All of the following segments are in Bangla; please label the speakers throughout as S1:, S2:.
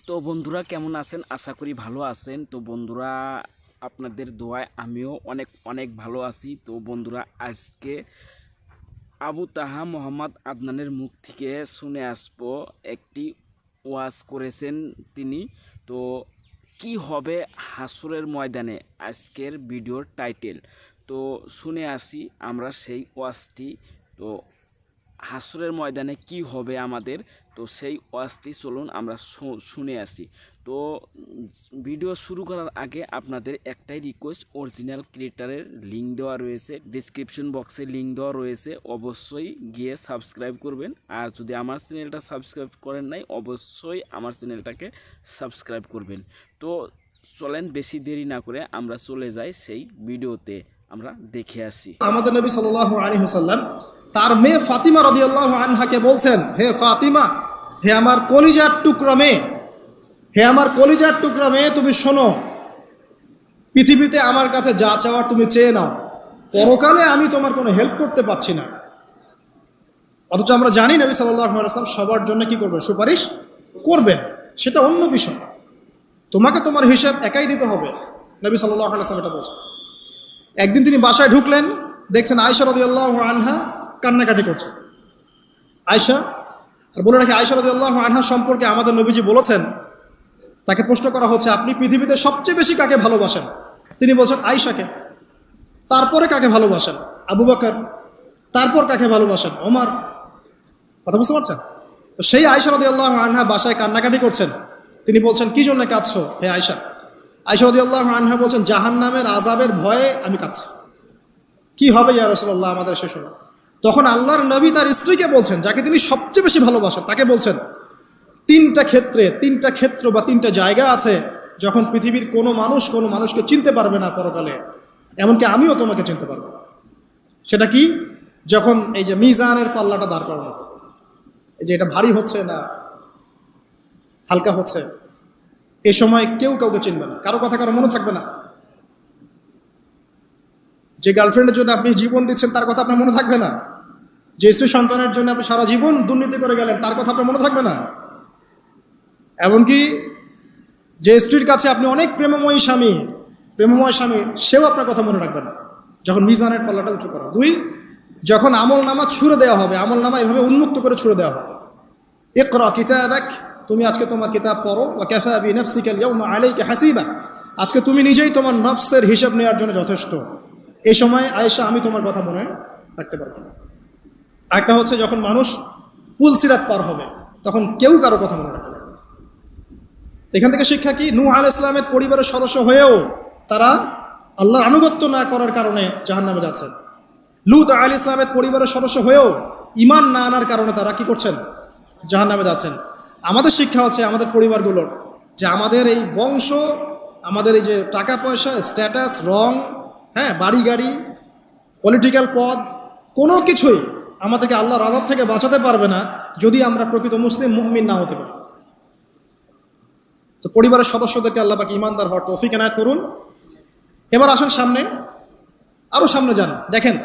S1: তো বন্ধুরা কেমন আছেন? আশা করি ভালো আছেন। তো বন্ধুরা আপনাদের দোয়ায় আমিও অনেক অনেক ভালো আছি। তো বন্ধুরা আজকে আবু তাহা মোহাম্মদ আদনানের মুখ থেকে শুনে আসবো একটি ওয়াজ করেছেন তিনি। তো কি হবে হাসরের ময়দানে, আজকের ভিডিওর টাইটেল। তো শুনে আসি আমরা সেই ওয়াজটি। তো হাসরের ময়দানে কি হবে আমাদের, তো সেই ওয়াজটি চলুন আমরা শুনে আসি। তো ভিডিও শুরু করার আগে আপনাদের একটাই রিকোয়েস্ট, অরিজিনাল ক্রিয়েটারের লিঙ্ক দেওয়া রয়েছে, ডিসক্রিপশন বক্সে লিঙ্ক দেওয়া রয়েছে, অবশ্যই গিয়ে সাবস্ক্রাইব করবেন। আর যদি আমার চ্যানেলটা সাবস্ক্রাইব করেন নাই, অবশ্যই আমার চ্যানেলটাকে সাবস্ক্রাইব করবেন। তো চলেন বেশি দেরি না করে আমরা চলে যাই সেই ভিডিওতে, আমরা দেখে আসি।
S2: আমাদের নবী সাল্লাল্লাহু আলাইহি ওয়াসাল্লাম তার মেয়ে ফাতিমা রাদিয়াল্লাহু আনহাকে বলছেন, হে ফাতিমা, হে আমার কলিজার টুকরা মেয়ে, হে আমার কলিজার টুকরা মেয়ে, তুমি শোনো, পৃথিবীতে আমার কাছে যা চাওয়ার তুমি চেয়ে নাও, পরকালে আমি তোমার কোনো হেল্প করতে পারছি না। অথচ আমরা জানি নবী সাল্লাল্লাহু আলাইহি ওয়াসাল্লাম সবার জন্য কি করবেন? সুপারিশ করবেন, সেটা অন্য বিষয়। তোমাকে তোমার হিসাব একাই দিতে হবে, নবী সাল্লাল্লাহু আলাইহি ওয়াসাল্লাম এটা বলছেন। একদিন তিনি বাসায় ঢুকলেন, দেখছেন আয়েশা রাদিয়াল্লাহু আনহা কান্নাকাটি করছে। আয়েশা, আর বলে রাখি, আয়েশা রাদিয়াল্লাহু আনহা সম্পর্কে আমাদের নবীজি বলেছেন, তাকে প্রশ্ন করা হচ্ছে, আপনি পৃথিবীতে সবচেয়ে বেশি কাকে ভালোবাসেন? তিনি বলছেন আয়েশাকে। তারপরে কাকে ভালোবাসেন? আবু বকর। তারপর কাকে ভালোবাসেন? ওমর। কথা বুঝতে পারছেন? তো সেই আয়েশা রাদিয়াল্লাহু আনহা বাসায় কান্নাকাটি করছেন। তিনি বলছেন, কি জন্য কাঁদছো হে আয়েশা? আয়েশা রাদিয়াল্লাহু আনহা বলছেন, জাহান্নামের আযাবের ভয়ে আমি কাঁদছি। কি হবে ইয়া রাসূলুল্লাহ আমাদের শেষ হলো? তখন আল্লাহর নবী তার স্ত্রীকে বলছেন, যাকে তিনি সবচেয়ে বেশি ভালোবাসেন, তাকে বলছেন, তিনটা ক্ষেত্র বা তিনটা জায়গা আছে যখন পৃথিবীর কোনো মানুষকে চিনতে পারবে না পরকালে, এমনকি আমিও তোমাকে চিনতে পারবো না। সেটা কি? যখন এই যে মিজানের পাল্লাটা দাঁড় করানো, এই যে এটা ভারী হচ্ছে না হালকা হচ্ছে, এ সময় কেউ কাউকে চিনবে না, কারো কথা কারো মনে থাকবে না। যে গার্লফ্রেন্ডের জন্য আপনি জীবন দিচ্ছেন তার কথা আপনার মনে থাকবে না। যে স্ত্রী সন্তানের জন্য আপনি সারা জীবন দুর্নীতি করে গেলেন তার কথা আপনার মনে থাকবে না। এমনকি যে স্ত্রীর কাছে আপনি অনেক প্রেমময় স্বামী, সেও আপনার কথা মনে রাখবে না যখন মিজানের পাল্লাটা উঁচু করা। দুই, যখন আমল নামা ছুড়ে দেওয়া হবে, আমল নামা এভাবে উন্মুক্ত করে ছুড়ে দেওয়া হবে, ইকরা কিতাবাক, তুমি আজকে তোমার কিতাব পড়ো, ওয়া কাফা বিনাফসিকা আল-ইয়াওমা আলাইকা হাসিবা, আজকে তুমি নিজেই তোমার নফসের হিসাব নেওয়ার জন্য যথেষ্ট। এই সময় আয়েশা আমি তোমার কথা মনে রাখতে পারবো না। একটা হচ্ছে যখন মানুষ পুল সিরাত পার হবে, তখন কেউ কারো কথা মনে রাখতে পারবে না। এখান থেকে শিক্ষা কি? নূহ আলাইহিস সালামের পরিবারের সদস্য হয়েও তারা আল্লাহর আনুগত্য না করার কারণে জাহান্নামে যাচ্ছেন। লূত আলাইহিস সালামের পরিবারের সদস্য হয়েও ঈমান না আনার কারণে তারা কি করছেন? জাহান্নামে যাচ্ছেন। আমাদের শিক্ষা হচ্ছে আমাদের পরিবারগুলোর, যে আমাদের এই বংশ, আমাদের এই যে টাকা পয়সা, স্ট্যাটাস, রং, হ্যাঁ, বাড়ি গাড়ি, পলিটিক্যাল পদ, কোনো কিছুই আমাদেরকে আল্লাহর আযাব থেকে বাঁচাতে পারবে না যদি আমরা প্রকৃত মুসলিম মুমিন না হতে পারি। তো পরিবারের সদস্যদেরকে আল্লাহ পাক ঈমানদার হওয়ার তৌফিক এনায়েত করুন। এবার আসেন সামনে, আরও সামনে যান, দেখেন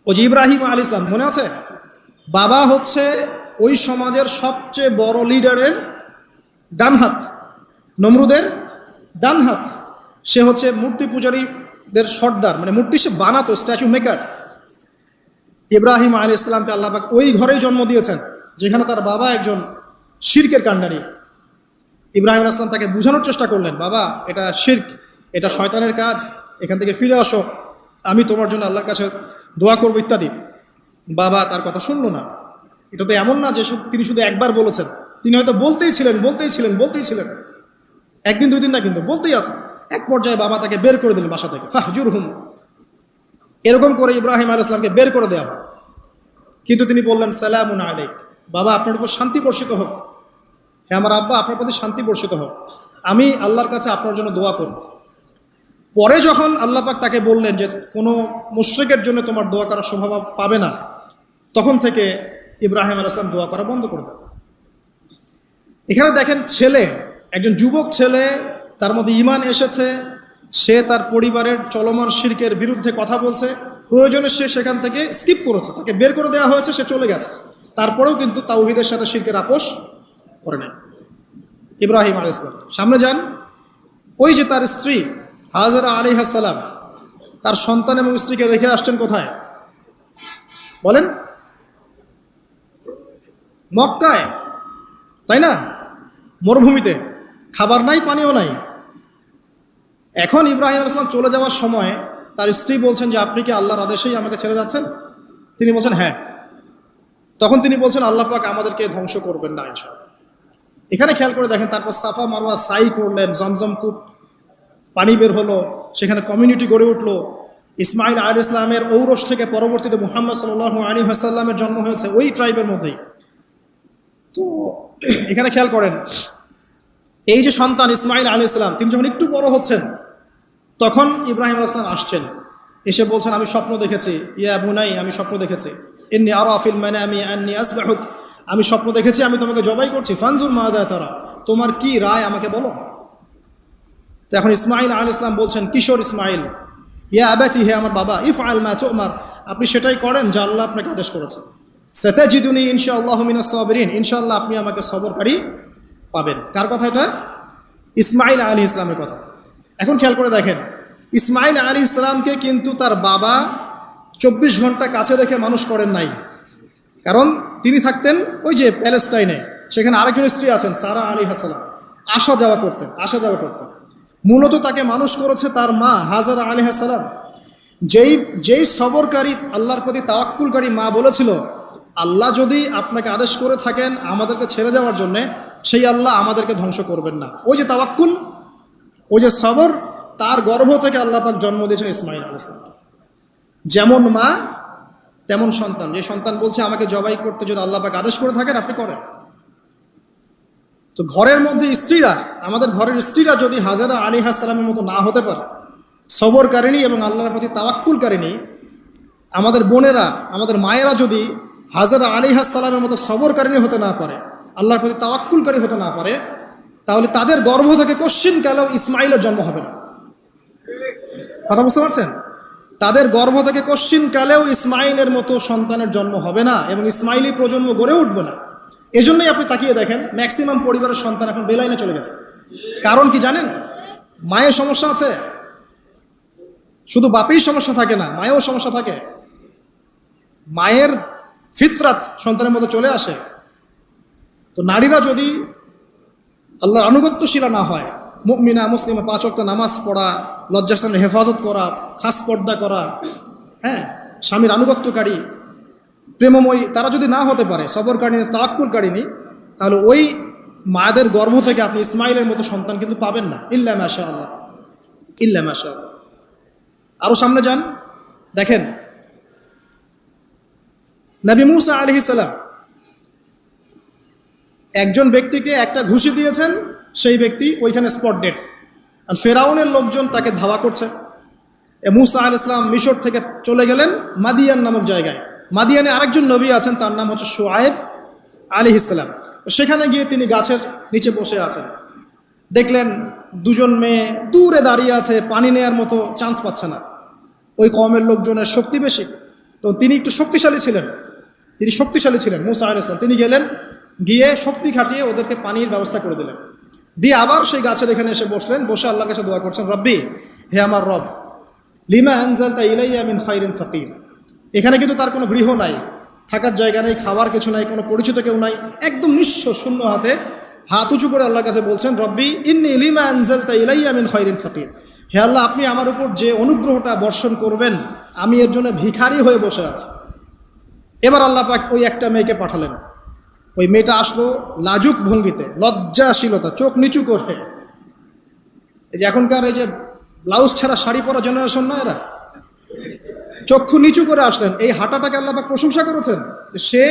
S2: ওই যে ইব্রাহিম আলাইহিস সালাম, মনে আছে? বাবা হচ্ছে ওই সমাজের সবচেয়ে বড় লিডারের ডানহাত, নমরুদের ডানহাত। সে হচ্ছে মূর্তি পূজারীদের সর্দার, মানে মূর্তি সে বানাতো, স্ট্যাচু মেকার। ইব্রাহিম আলাইহিস সালামকে আল্লাহ পাক ওই ঘরেই জন্ম দিয়েছেন যেখানে তার বাবা একজন শিরকের কাণ্ডারি। ইব্রাহিম আলাইহিস সালাম তাকে বোঝানোর চেষ্টা করলেন, বাবা এটা শিরক, এটা শয়তানের কাজ, এখান থেকে ফিরে আসো, আমি তোমার জন্য আল্লাহর কাছে দোয়া করবো ইত্যাদি। বাবা তার কথা শুনলো না। এটা তো এমন না যে তিনি শুধু একবার বলেছেন, তিনি হয়তো বলতেই ছিলেন, একদিন দুই দিন না, কিন্তু বলতেই আছে। এক পর্যায়ে বাবা তাকে বের করে দিলেন বাসা থেকে, ফাহজুরহুম, এরকম করে ইব্রাহিম আলাইহিস সালামকে বের করে দেওয়া হয়। কিন্তু তিনি বললেন, সালামুন আলাইক, বাবা আপনার উপর শান্তি বর্ষিত হোক, হ্যাঁ আমার আব্বা আপনার প্রতি শান্তি বর্ষিত হোক, আমি আল্লাহর কাছে আপনার জন্য দোয়া করব। পরে যখন আল্লাহ পাক তাকে বললেন যে কোনো মুশরিকের জন্য তোমার দোয়া করার স্বভাব পাবে না, তখন থেকে ইব্রাহিম আলাইহিস সালাম দোয়া করা বন্ধ করে দেন। এখানে দেখেন, ছেলে, একজন যুবক ছেলে, তার মধ্যে ঈমান এসেছে, সে তার পরিবারের চলমান শিরকের বিরুদ্ধে কথা বলছে, প্রয়োজনে সে সেখান থেকে স্কিপ করেছে, তাকে বের করে দেওয়া হয়েছে, সে চলে গেছে, তারপরেও কিন্তু তাওহীদের সাথে শিরকের আপোষ করে নাই। ইব্রাহিম আলাইহিস সালাম। সামনে যান, ওই যে তার স্ত্রী হাজেরা আলাইহিস সালাম তার সন্তান এবং স্ত্রীকে রেখে আসছেন কোথায় বলেন? মক্কায়, তাই না? মরুভূমিতে, খাবার নাই, পানিও নাই। এখন ইব্রাহিম আলাইহিস সালাম চলে যাওয়ার সময় তার স্ত্রী বলছেন যে আপনি কি আল্লাহর আদেশেই আমাকে ছেড়ে যাচ্ছেন? তিনি বলছেন হ্যাঁ। তখন তিনি বলছেন আল্লাহ পাক আমাদেরকে ধ্বংস করবেন না ইনশাআল্লাহ। এখানে খেয়াল করে দেখেন, তারপর সাফা মারওয়া সাই করলেন, জমজম কূপ পানি বের হলো, সেখানে কমিউনিটি গড়ে উঠলো। ইসমাইল আলাইহিস সালামের ঔরস থেকে পরবর্তীতে মুহাম্মদ সাল্লাল্লাহু আলাইহি ওয়াসাল্লামের জন্ম হয়েছে ওই ট্রাইবের মধ্যেই। তো এখানে খেয়াল করেন, এই যে সন্তান ইসমাইল আলাইহিস সালাম তিনি যখন একটু বড় হচ্ছেন তখন ইব্রাহিম আলাইহিস সালাম আসছেন, এসে বলছেন আমি স্বপ্ন দেখেছি, ইয়া বুনাই আমি স্বপ্ন দেখেছি, ইন্নী আরা ফিল মানামি আন্নী আসবাহুক, আমি স্বপ্ন দেখেছি আমি তোমাকে জবাই করছি, ফানজুর মাযা তারা, তোমার কি রায় আমাকে বলো। তো এখন ইসমাইল আলাইহিস সালাম বলছেন, কিশোর ইসমাইল, ইয়া আবাতি, হে আমার বাবা, ইফআল মা তু'মার, আপনি সেটাই করেন যা আল্লাহ আপনাকে আদেশ করেছেন। সাতাজিদুনি ইনশাআল্লাহু মিনাস সাবিরিন, ইনশাআল্লাহ আপনি আমাকে সবরকারী পাবেন। কার কথা এটা? ইসমাইল আলাইহিস সালামের কথা। এখন খেয়াল করে দেখেন, ইসমাইল আলাইহিস সালামকে কিন্তু তার বাবা 24 ঘন্টা কাছে রেখে মানুষ করেন নাই। কারণ তিনি থাকতেন ওই যে প্যালেস্টাইনে, সেখানে আরেকজন স্ত্রী আছেন সারা আলাইহিস সালাম, আসা যাওয়া করতেন। মূলত তাকে মানুষ করেছে তার মা হাজারা আলাইহিস সালাম। যেই সবরকারী, আল্লাহর প্রতি তাওয়াক্কুলকারী মা বলেছিল আল্লাহ যদি আপনাকে আদেশ করে থাকেন আমাদেরকে ছেড়ে যাওয়ার জন্যে, সেই আল্লাহ আমাদেরকে ধ্বংস করবেন না। ওই যে তাওয়াক্কুল, ওই যে সবর, তার গর্ভ থেকে আল্লাহ পাক জন্ম দিয়েছেন ইসমাইল আলাইহিস সালামকে। যেমন মা তেমন সন্তান। যে সন্তান বলছে আমাকে জবাই করতে যদি আল্লাহ পাক আদেশ করে থাকেন আপনি করেন। তো ঘরের মধ্যে স্ত্রীরা, আমাদের ঘরের স্ত্রীরা যদি হাজেরা আলাইহিস সালামের মতো না হতে পারে, সবরকারিণী এবং আল্লাহর প্রতি তাওয়াক্কুলকারিণী, আমাদের বোনেরা, আমাদের মায়েরা যদি হাজেরা আলাইহিস সালামের মতো সবরকারিণী হতে না পারে, আল্লাহর প্রতি তাওয়াক্কুলকারী হতে না পারে, তাহলে তাদের গর্ভ থেকে কশ্চিনকালেও ইসমাইলের জন্ম হবে না। কথা বুঝতে পারছেন? তাদের গর্ভ থেকে কশ্চিনকালেও ইসমাইলের মতো সন্তানের জন্ম হবে না এবং ইসমাইলি প্রজন্ম গড়ে উঠবে না। এজন্যই আপনি তাকিয়ে দেখেন ম্যাক্সিমাম পরিবারের সন্তান এখন বেলাইনে চলে গেছে। কারণ কি জানেন? মায়ের সমস্যা আছে। শুধু বাপেই সমস্যা থাকে না, মায়েও সমস্যা থাকে। মায়ের ফিতরাত সন্তানের মধ্যে চলে আসে। তো নারীরা যদি আল্লাহর আনুগত্যশীলা না হয়, মুমিনা মুসলিমা, 5 ওয়াক্ত নামাজ পড়া, লজ্জাস্থানের হেফাজত করা, খাস পর্দা করা, হ্যাঁ, স্বামীর আনুগত্যকারী, প্রেমময়ী, তারা যদি না হতে পারে, সবরকারিণী, তাওয়াক্কুলকারিণী, তাহলে ওই মায়েদের গর্ভ থেকে আপনি ইসমাইলের মতো সন্তান কিন্তু পাবেন না। ইল্লা মাশাআল্লাহ, ইল্লা মাশাআল্লাহ। আরও সামনে যান, দেখেন নবী মুসা আলাইহিস সালাম একজন ব্যক্তিকে একটা ঘুষি দিয়েছেন, সেই ব্যক্তি ওইখানে স্পট ডেড। আর ফেরাউনের লোকজন তাকে ধাওয়া করছে। মুসা আলাইহিস সালাম মিশর থেকে চলে গেলেন মাদিয়ান নামক জায়গায়। মাদিয়ানে আরেকজন নবী আছেন, তার নাম হচ্ছে শুআয়ব আলাইহিস সালাম। সেখানে গিয়ে তিনি গাছের নিচে বসে আছেন। দেখলেন দুজন মেয়ে দূরে দাঁড়িয়ে আছে, পানি নেয়ার মতো চান্স পাচ্ছে না। ওই কওমের লোকজনের শক্তি বেশি, তো তিনি একটু শক্তিশালী ছিলেন মুসা আলাইহিস সালাম। তিনি গেলেন, গিয়ে শক্তি খাটিয়ে ওদেরকে পানির ব্যবস্থা করে দিলেন। দিয়ে আবার সেই গাছের এখানে এসে বসলেন, বসে আল্লাহর কাছে দোয়া করছেন, রব্বি, হে আমার রব, লিমা আনজালতা ইলাইয়া মিন খাইরিন ফাকির। এখানে কিন্তু তার কোনো গৃহ নাই, থাকার জায়গা নেই, খাবার কিছু নাই, কোনো পরিচিত কেউ নাই, একদম নিঃস্ব শূন্য হাতে হাত উঁচু করে আল্লাহর কাছে বলছেন, রব্বি ইন্নী লিমা আনজালতা ইলাইয়া মিন খাইরিন ফাকির। হে আল্লাহ, আপনি আমার উপর যে অনুগ্রহটা বর্ষণ করবেন আমি এর জন্য ভিখারি হয়ে বসে আছি। এবার আল্লাহ পাক ওই একটা মেয়েকে পাঠালেন। ওই মেয়েটা আসলো লাজুক ভঙ্গিতে, লজ্জাশীলতা, চোখ নিচু করে। এই যে এখনকার এই যে ব্লাউজ ছাড়া শাড়ি পরা জেনারেশন না, এরা চক্ষু নিচু করে আসলেন। এই হাঁটাটাকে আল্লাহ পাক প্রশংসা করেছেন। সে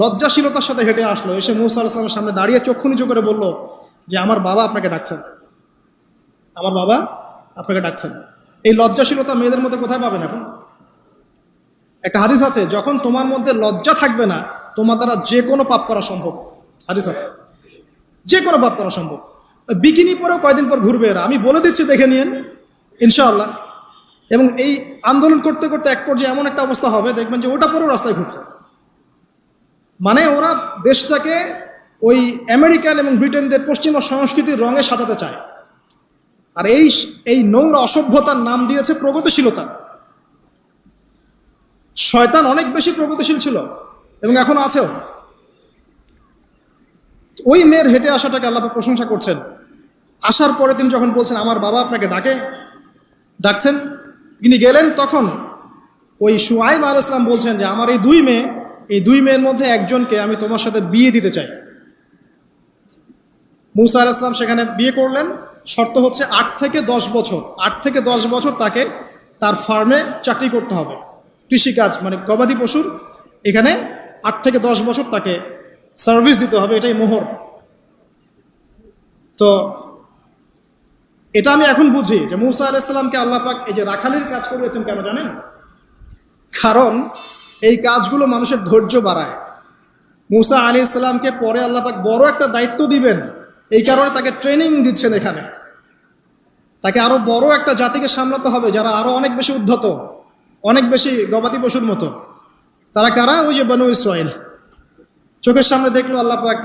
S2: লজ্জাশীলতার সাথে হেঁটে আসলো, এসে মুসা আলাইহিস সালামের সামনে দাঁড়িয়ে চক্ষু নিচু করে বলল যে আমার বাবা আপনাকে ডাকছেন, আমার বাবা আপনাকে ডাকছেন। এই লজ্জাশীলতা মেয়েদের মধ্যে কোথায় পাবেন এখন? একটা হাদিস আছে, যখন তোমার মধ্যে লজ্জা থাকবে না তোমার দ্বারা যে কোনো পাপ করা সম্ভব। হাদিস আছে, যে কোনো পাপ করা সম্ভব। বিকিনি পরেও কয়দিন পর ঘুরবে এরা, আমি বলে দিচ্ছি, দেখে নিন ইনশাআল্লাহ। এবং এই আন্দোলন করতে করতে এক পর্যায়ে এমন একটা অবস্থা হবে, দেখবেন যে ওটা পরেও রাস্তায় ঘুরছে। মানে ওরা দেশটাকে ওই আমেরিকান এবং ব্রিটেনদের পশ্চিমা সংস্কৃতির রঙে সাজাতে চায়। আর এই নোংরা অসভ্যতার নাম দিয়েছে প্রগতিশীলতা। শয়তান অনেক বেশি প্রগতিশীল ছিল এবং এখনো আছেও। ওই মেয়ের হেঁটে আসাটাকে আল্লাহ পাক প্রশংসা করছেন। আসার পরে তিনি যখন বলছেন আমার বাবা আপনাকে ডাকছেন, তিনি গেলেন, তখন ওই শুআয়ব আলাইহিস সালাম বলছেন যে আমার এই দুই মেয়ের মধ্যে একজনকে আমি তোমার সাথে বিয়ে দিতে চাই। মূসা আলাইহিস সালাম সেখানে বিয়ে করলেন। শর্ত হচ্ছে 8 থেকে 10 বছর তাকে তার ফার্মে চাকরি করতে হবে, কৃষিকাজ মানে গবাদি পশুর, এখানে 8 থেকে 10 বছর তাকে সার্ভিস দিতে হবে, এটাই মোহর। তো এটা আমি এখন বুঝি যে মূসা আলাইহিস সালামকে আল্লাহ পাক এই যে রাখালির কাজ করিয়েছেন কেন জানেন? কারণ এই কাজগুলো মানুষের ধৈর্য বাড়ায়। মূসা আলাইহিস সালামকে পরে আল্লাহ পাক বড় একটা দায়িত্ব দিবেন, এই কারণে তাকে ট্রেনিং দিচ্ছেন এখানে। তাকে আরো বড় একটা জাতিকে সামলাতে হবে যারা আরো অনেক বেশি উদ্ধত, অনেক বেশি গবাদি পশুর মতো। তারা কারা? ওই যে বনু ইসরাইল। চোখের সামনে দেখলো আল্লাহ পাক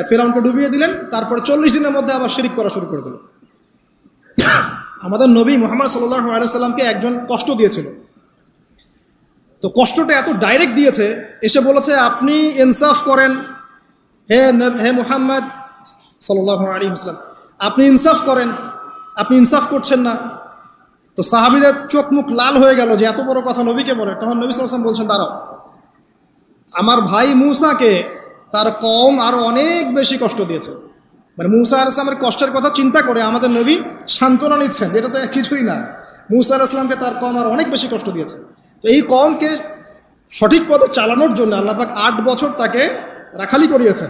S2: ফিরআউনকে ডুবিয়ে দিলেন, তারপর 40 দিনের মধ্যে আবার শিরিক করা শুরু করে দিল। আমাদের নবী মুহাম্মদ সাল্লাল্লাহু আলাইহি সাল্লামকে একজন কষ্ট দিয়েছিল। তো কষ্টটা এত ডাইরেক্ট দিয়েছে, এসে বলেছে আপনি ইনসাফ করেন, হে মুহাম্মদ সাল্লাল্লাহু আলাইহি ওয়াসাল্লাম, আপনি ইনসাফ করেন, আপনি ইনসাফ করছেন না। তো সাহাবীদের চোখ মুখ লাল হয়ে গেল যে এত বড় কথা নবীকে বলে। তখন নবী সাল্লাল্লাহু আলাইহি ওয়াসাল্লাম বলছেন দাঁড়াও, আমার ভাই মূসাকে তার কওম আরো অনেক বেশি কষ্ট দিয়েছে। মানে মূসা আলাইহিস সালামের কষ্টের কথা চিন্তা করে আমাদের নবী সান্ত্বনা নিচ্ছেন, এটা তো কিছুই না। মূসা আলাইহিস সালামকে তার কওম আর অনেক বেশি কষ্ট দিয়েছে। তো এই কওমকে সঠিক পথে চালানোর জন্য আল্লাহ পাক 8 বছর তাকে রাখালি করিয়েছেন।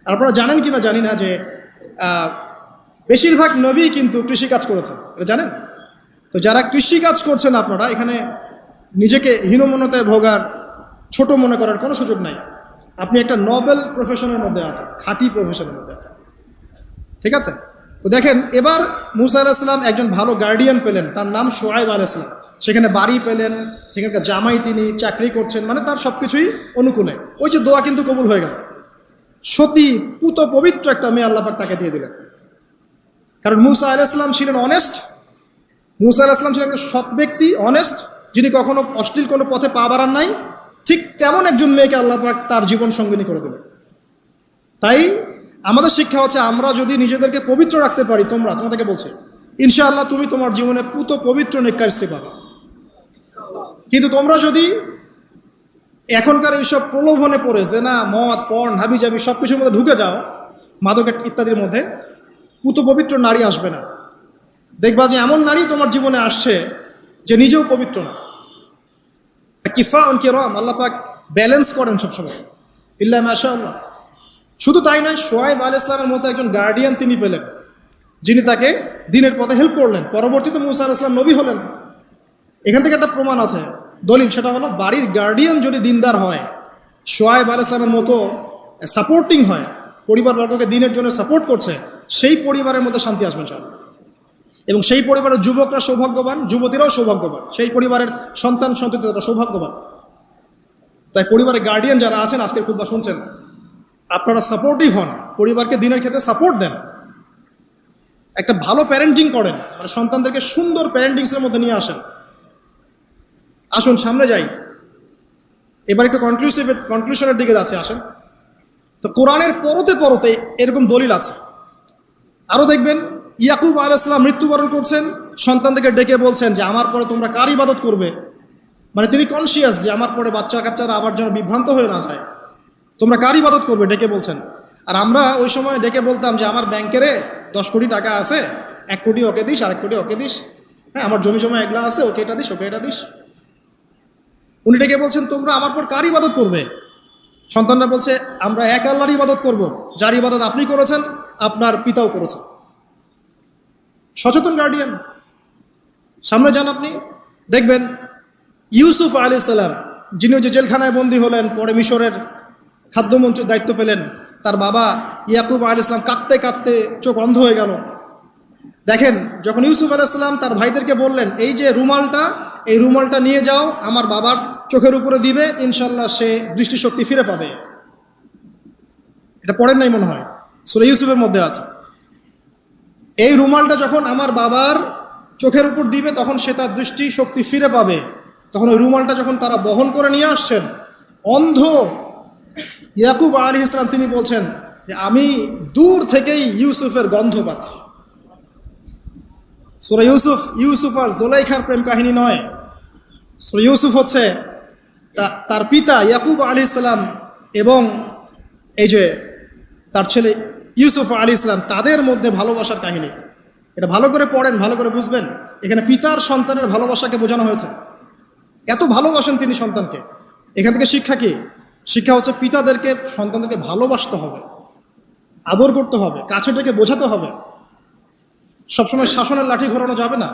S2: আপনারা জানেন কিনা জানি না যে বেশিরভাগ নবী কিন্তু কৃষিকাজ করেছেন, এটা জানেন? তো যারা কৃষিকাজ করছেন আপনারা এখানে নিজেকে হীনমন্যতায় ভোগার, ছোট মনে করার কোনো সুযোগ নাই। আপনি একটা নোবেল প্রফেশনের মধ্যে আছেন, খাঁটি প্রফেশনের মধ্যে আছেন, ঠিক আছে? তো দেখেন, এবার মূসা আলাইহিস সালাম একজন ভালো গার্ডিয়ান পেলেন, তার নাম শুআয়ব আলাইহিস সালাম। সেখানে বাড়ি পেলেন, সেখানকার জামাই, তিনি চাকরি করছেন, মানে তার সব কিছুই অনুকূলে। ওই যে দোয়া কিন্তু কবুল হয়ে গেল। সতী পুত পবিত্র একটা মেয়ে আল্লাহ পাক তাকে দিয়ে দিলেন। কারণ মূসা আলাইহিস সালাম ছিলেন অনেস্ট, মূসা আলাইহিস সালাম ছিলেন একটা সৎ ব্যক্তি, অনেস্ট, যিনি কখনো অশ্লীল কোনো পথে পা বাড়ান নাই। ঠিক তেমন একজন মেয়েকে আল্লাহ পাক তার জীবন সঙ্গিনী করে দিলেন। তাই আমাদের শিক্ষা হচ্ছে, আমরা যদি নিজেদেরকে পবিত্র রাখতে পারি, তোমাদেরকে বলছি ইনশাআল্লাহ তুমি তোমার জীবনে পুত পবিত্র নেককার স্ত্রী পাবে। কিন্তু তোমরা যদি এখনকার এইসব প্রলোভনে পড়ে জেনা, মদ, পর্ন, হাবিজাবি সব কিছুর মধ্যে ঢুকে যাও, মাদক ইত্যাদির মধ্যে, পুত পবিত্র নারী আসবে না। দেখবা যে এমন নারী তোমার জীবনে আসছে যে নিজেও পবিত্র না। কিফা অন কিরাম, আল্লাহ পাক ব্যালেন্স করেন সবসময়, ইল্লা মাশাআল্লাহ। শুধু তাই নয়, শুআয়ব আলাইহিস সালামের মতো একজন গার্ডিয়ান তিনি পেলেন, যিনি তাকে দিনের পথে হেল্প করলেন। পরবর্তীতে মূসা আলাইহিস সালাম নবী হলেন। এখান থেকে একটা প্রমাণ আছে, দলিল, সেটা হলো বাড়ির গার্ডিয়ান যদি দিনদার হয়, শুআয়ব আলাইহিস সালামের মতো সাপোর্টিং হয়, পরিবারবর্গকে দিনের জন্য সাপোর্ট করছে, সেই পরিবারের মধ্যে শান্তি আসবে ইনশাআল্লাহ। এবং সেই পরিবারের যুবকরা সৌভাগ্যবান, যুবতীরাও সৌভাগ্যবান, সেই পরিবারের সন্তান সন্ততিরা সৌভাগ্যবান। তাই পরিবারের গার্ডিয়ান যারা আছেন, আজকের খুতবা শুনছেন, আপনারা সাপোর্টিভ হন, পরিবারকে দিনের ক্ষেত্রে সাপোর্ট দেন, একটা ভালো প্যারেন্টিং করেন, মানে সন্তানদেরকে সুন্দর প্যারেন্টিংসের মধ্যে নিয়ে আসেন। আসুন সামনে যাই, এবার একটু কনক্লুশনের দিকে যাচ্ছে, আসেন। তো কোরআনের পরতে পরতে এরকম দলিল আছে। আরও দেখবেন, ইয়াকুব আলাইহিস সালাম মৃত্যুবরণ করছেন, সন্তানদেরকে ডেকে বলছেন যে আমার পরে তোমরা কার ইবাদত করবে। মানে তিনি কনসিয়াস যে আমার পরে বাচ্চা কাচ্চারা আবার যেন বিভ্রান্ত হয়ে না যায়, তোমরা কার ইবাদত করবে, ডেকে বলছেন। আর আমরা ওই সময় ডেকে বলতাম যে আমার ব্যাংকেরে 10 কোটি টাকা আছে, 1 কোটি ওকে দিস, 1 কোটি ওকে দিস, হ্যাঁ আমার জমি জমা এগুলা আছে, ওকে এটা দিস, ওকে এটা দিস। উনি ডেকে বলছেন তোমরা আমার পর কার ইবাদত করবে। সন্তানরা বলছে আমরা এক আল্লাহর ইবাদত করব, যার ইবাদত আপনি করেছেন, আপনার পিতাও করেছেন। সচেতন গার্ডিয়ান। সামনে যান, আপনি দেখবেন ইউসুফ আলাইহিস সালাম, যিনি যে জেলখানায় বন্দী হলেন, পরে মিশরের খাদ্যমন্ত্রীর দায়িত্ব পেলেন, তার বাবা ইয়াকুব আলাইহিস সালাম কাঁদতে কাঁদতে চোখ অন্ধ হয়ে গেল। দেখেন, যখন ইউসুফ আলাইহিস সালাম তার ভাইদেরকে বললেন এই যে রুমালটা, এই রুমালটা নিয়ে যাও, আমার বাবার চোখের উপরে দিবে, ইনশাল্লাহ সে দৃষ্টিশক্তি ফিরে পাবে। এটা পড়েন নাই মনে হয়, সূরা ইউসুফের মধ্যে আছে। এই রুমালটা যখন আমার বাবার চোখের উপর দিবে তখন সে তার দৃষ্টি শক্তি ফিরে পাবে। তখন ওই রুমালটা যখন তারা বহন করে নিয়ে আসছেন, অন্ধ ইয়াকুব আলাইহিস সালাম তিনি বলছেন যে আমি দূর থেকেই ইউসুফের গন্ধ পাচ্ছি। সূরা ইউসুফ আর জুলাইখার প্রেম কাহিনী নয়। সূরা ইউসুফ হচ্ছে তার পিতা ইয়াকুব আলাইহিস সালাম এবং এই যে তার ছেলে ইউসুফ আলাইহিস সালাম তাদের মধ্যে ভালোবাসার কাহিনী। এটা ভালো করে পড়েন, ভালো করে বুঝবেন। এখানে পিতার সন্তানের ভালোবাসাকে বোঝানো হয়েছে। এত ভালোবাসেন তিনি সন্তানকে। এখান থেকে শিক্ষা কি? শিক্ষা হচ্ছে পিতাদেরকে সন্তানদেরকে ভালোবাসতে হবে, আদর করতে হবে, কাছে ডেকে বোঝাতে হবে। সবসময় শাসনের লাঠি ঘোরানো যাবে না।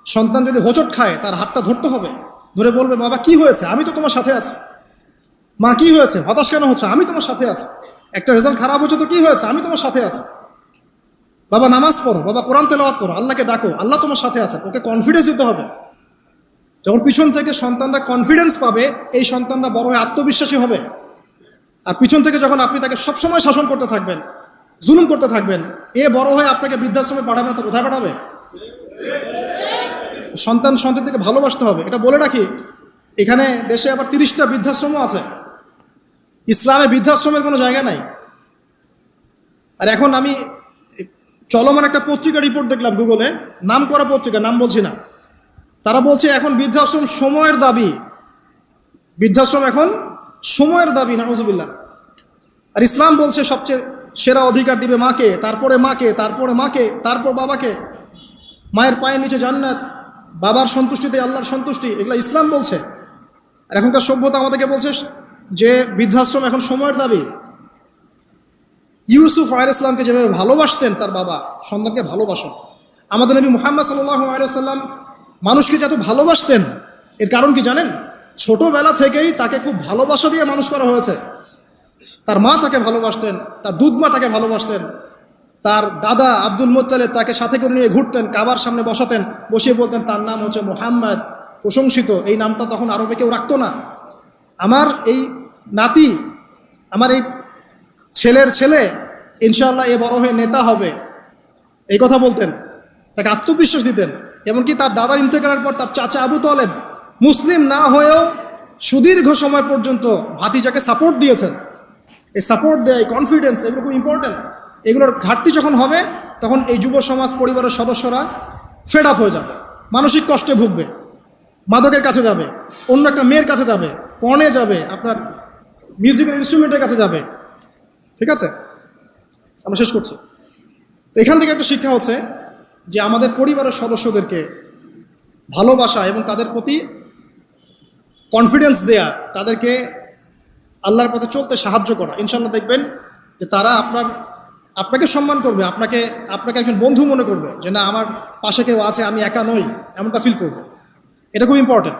S2: সন্তান যদি হোঁচট খায় তার হাতটা ধরতে হবে, ধরে বলবে বাবা কি হয়েছে, আমি তো তোমার সাথে আছি। মা কি হয়েছে, হতাশ কেন হচ্ছে, আমি তোমার সাথে আছি। একটা রেজাল্ট খারাপ হচ্ছে তো কি হয়েছে, আমি তোমার সাথে আছি। বাবা নামাজ পড়ো, বাবা কোরআন তেলাওয়াত করো, আল্লাহকে ডাকো, আল্লাহ তোমার সাথে আছে। ওকে কনফিডেন্স দিতে হবে। যখন পিছন থেকে সন্তানরা কনফিডেন্স পাবে, এই সন্তানরা বড় হয়ে আত্মবিশ্বাসী হবে। আর পিছন থেকে যখন আপনি তাকে সবসময় শাসন করতে থাকবেন, জুলুম করতে থাকবেন, এ বড় হয়ে আপনাকে বৃদ্ধাশ্রমে পাঠাবে না তো কোথায় পাঠাবে? সন্তানকে ভালোবাসতে হবে। এটা বলে রাখি, এখানে দেশে আবার 30টা বৃদ্ধাশ্রমও আছে। ইসলামে বৃদ্ধাশ্রমের কোনো জায়গা নাই। আর এখন আমি চলমান একটা পত্রিকা রিপোর্ট দেখলাম গুগলে, নাম করা পত্রিকা, নাম বলছি না। তারা বলছে এখন বৃদ্ধাশ্রম সময়ের দাবি। বৃদ্ধাশ্রম এখন সময়ের দাবি, নাউজুবিল্লাহ। আর ইসলাম বলছে সবচেয়ে সেরা অধিকার দিবে মাকে, তারপরে মাকে, তারপরে মাকে, তারপর বাবাকে। মায়ের পায়ের নিচে জান্নাত, বাবার সন্তুষ্টিতে আল্লাহর সন্তুষ্টি, এগুলো ইসলাম বলছে। আর এখনকার সভ্যতা আমাদেরকে বলছে যে বৃদ্ধাশ্রম এখন সময়ের দাবি। ইউসুফ আলাইহিস সালামকে যেভাবে ভালোবাসতেন তার বাবা, সন্তানকে ভালোবাসুন। আমাদের নবী মুহাম্মদ সাল্লাল্লাহু আলাইহি ওয়াসাল্লাম মানুষকে যত ভালোবাসতেন, এর কারণ কি জানেন? ছোটবেলা থেকেই তাকে খুব ভালোবাসা দিয়ে মানুষ করা হয়েছে। তার মা তাকে ভালোবাসতেন, তার দুধ মা তাকে ভালোবাসতেন, তার দাদা আব্দুল মুত্তালিব তাকে সাথে করে নিয়ে ঘুরতেন, কাবার সামনে বসাতেন, বসিয়ে বলতেন তার নাম হচ্ছে মুহাম্মদ, প্রশংসিত। এই নামটা তখন আরবে কেউ রাখতো না। আমার এই নাতি, আমার এই ছেলের ছেলে ইনশাআল্লাহ এ বড় হয়ে নেতা হবে, এই কথা বলতেন। তাকে আত্মবিশ্বাস দিতেন। এমনকি তার দাদার ইন্তেকালের পর তার চাচা আবু তালেব মুসলিম না হয়েও সুদীর্ঘ সময় পর্যন্ত ভাতিজাকে সাপোর্ট দিয়েছেন। এই সাপোর্ট দেয়, কনফিডেন্স, এগুলো খুব ইম্পর্টেন্ট। এগুলোর ঘাটতি যখন হবে তখন এই যুব সমাজ পরিবারের সদস্যরা ফেড আপ হয়ে যাবে, মানসিক কষ্টে ভুগবে, মাদকের কাছে যাবে, অন্য একটা মেয়ের কাছে যাবে, পর্নে যাবে, আপনার মিউজিক্যাল ইনস্ট্রুমেন্টের কাছে যাবে। ঠিক আছে, আমরা শেষ করছি। তো এখান থেকে একটা শিক্ষা হচ্ছে যে আমাদের পরিবারের সদস্যদেরকে ভালোবাসা এবং তাদের প্রতি কনফিডেন্স দেয়া, তাদেরকে আল্লাহর পথে চলতে সাহায্য করা। ইনশাআল্লাহ দেখবেন যে তারা আপনাকে সম্মান করবে, আপনাকে একজন বন্ধু মনে করবে, যে না আমার পাশে কেউ আছে, আমি একা নই, এমনটা ফিল করবে। এটা খুব ইম্পর্টেন্ট।